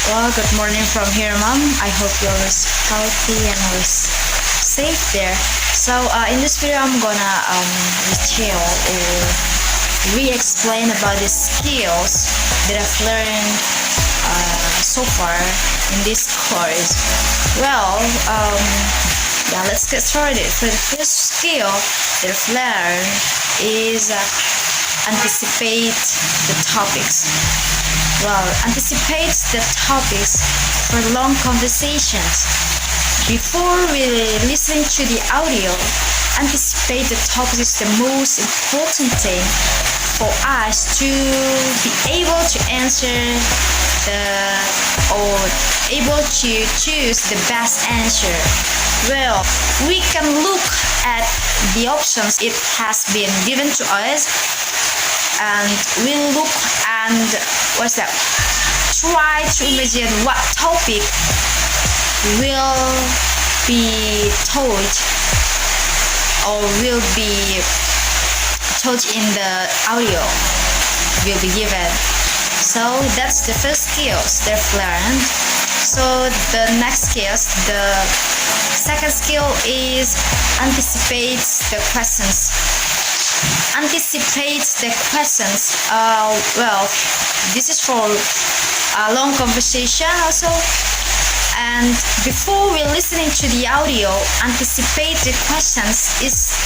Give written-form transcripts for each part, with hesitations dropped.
Well, good morning from here, Mom. I hope you're always healthy and always safe there. In this video, I'm gonna detail or re-explain about the skills that I've learned so far in this course. Let's get started. So the first skill that I've learned is anticipate the topics. Anticipate the topics for long conversations. Before we listen to the audio, anticipate the topic is the most important thing for us to be able to answer or able to choose the best answer. We can look at the options it has been given to us, and we'll look and try to imagine what topic will be taught or will be taught in the audio will be given. So that's the first skills they've learned. So the next skills, the second skill is anticipate the questions. Anticipate the questions. This is for a long conversation also. And before we're listening to the audio, anticipate the questions is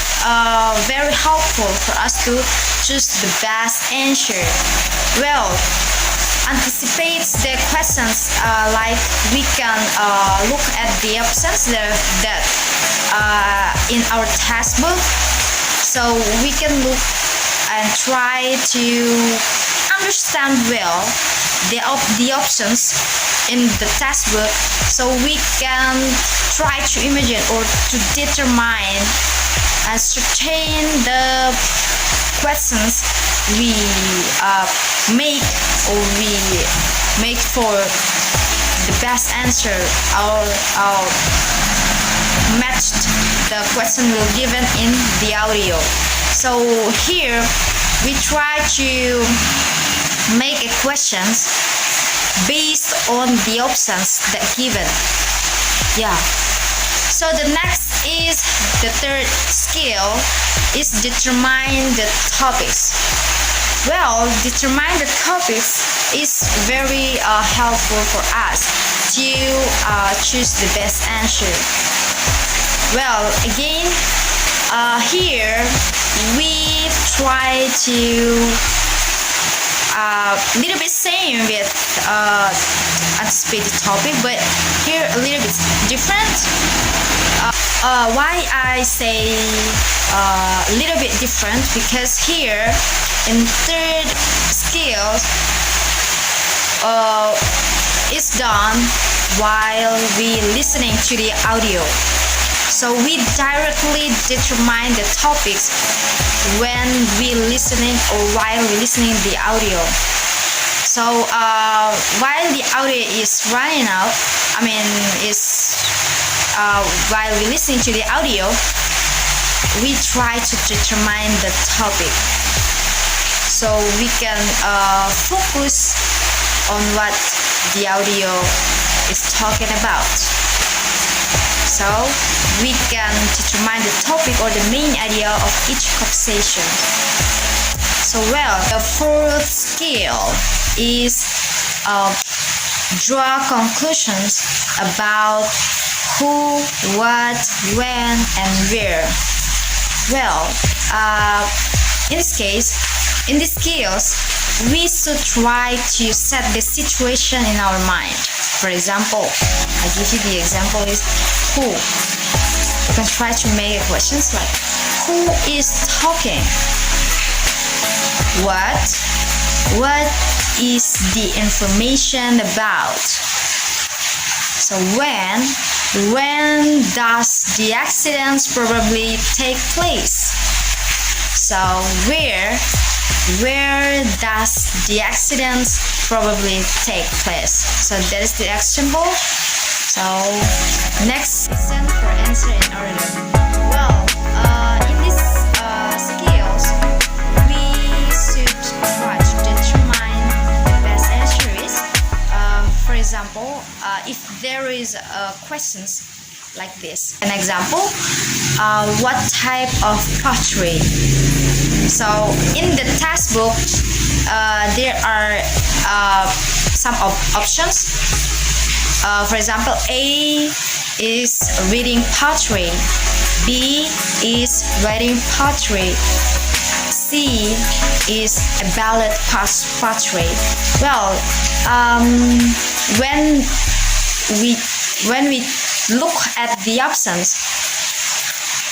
very helpful for us to choose the best answer. Anticipate the questions like we can look at the options that in our textbook. So we can look and try to understand well the options in the textbook, so we can try to imagine or to determine and ascertain the questions we make for the best answer or matched the question we're given in the audio. So here we try to make a questions based on the options that given. So the next is the third skill is determine the topics. Determine the topics is very helpful for us to choose the best answer. Again, here we try to little bit same with anticipate the topic, but here a little bit different. Why I say a little bit different? Because here in third skill is done while we listening to the audio. So we directly determine the topics when we listening or while we listening the audio. So while the audio is running out, while we listening to the audio, we try to determine the topic, so we can focus on what the audio is talking about. So we can determine the topic or the main idea of each conversation. So the fourth skill is draw conclusions about who, what, when, and where. In this case, in these skills, we should try to set the situation in our mind. For example, I give you the example is who. You can try to make questions like who is talking? What is the information about? So when does the accident probably take place? So where does the accident probably take place? So that is the example. So next listen for answer in order. In these skills, we should try to determine the best answer is. For example, example, if there is questions like this. An example, what type of pottery? So in the textbook, there are some options. For example, A is reading pottery, B is writing pottery, C is a ballad pottery. Well, when we look at the options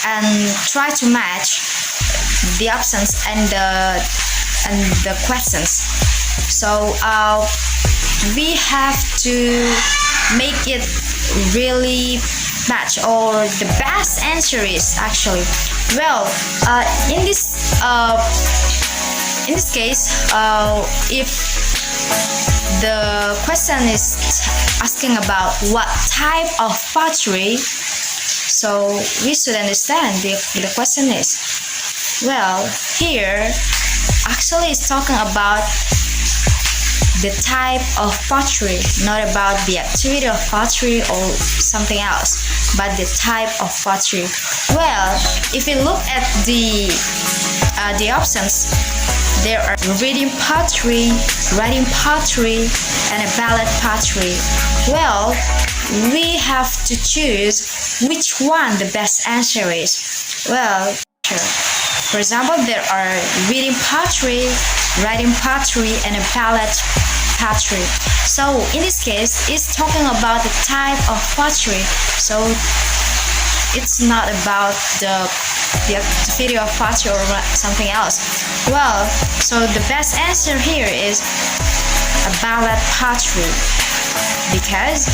and try to match the options and the questions, so we have to make it really match, or the best answer is actually, well, in this case, if the question is asking about what type of pottery, so we should understand the question is, well, here actually it's talking about the type of pottery, not about the activity of pottery or something else, but the type of pottery. Well, if you look at the options, there are reading pottery, writing pottery, and a ballad pottery. Well, we have to choose which one the best answer is. Well, for example, there are reading pottery, writing pottery, and a ballad pottery. So in this case, it's talking about the type of pottery. So it's not about the activity of pottery or something else. Well, so the best answer here is a ballad pottery, because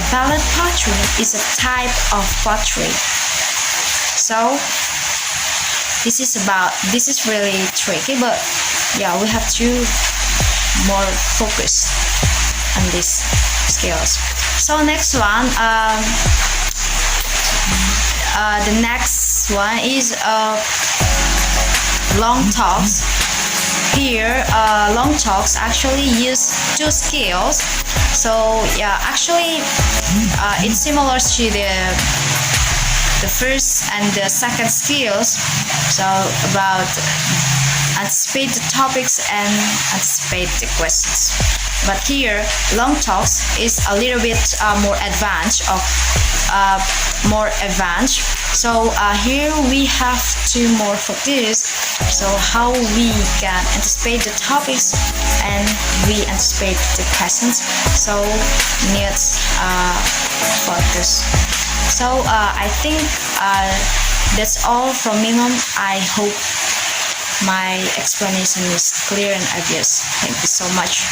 a ballad pottery is a type of pottery. So this is really tricky, but yeah, we have to more focus on these skills. So next one, the next one is long talks. Here, long talks actually use two skills. So yeah, actually, it's similar to the first and the second skills. So about anticipate the topics and anticipate the questions. But here, long talks is a little bit more advanced. So here we have to more focus. So how we can anticipate the topics and we anticipate the questions. So needs focus. So I think that's all from me, Mom. I hope my explanation is clear and obvious. Thank you so much.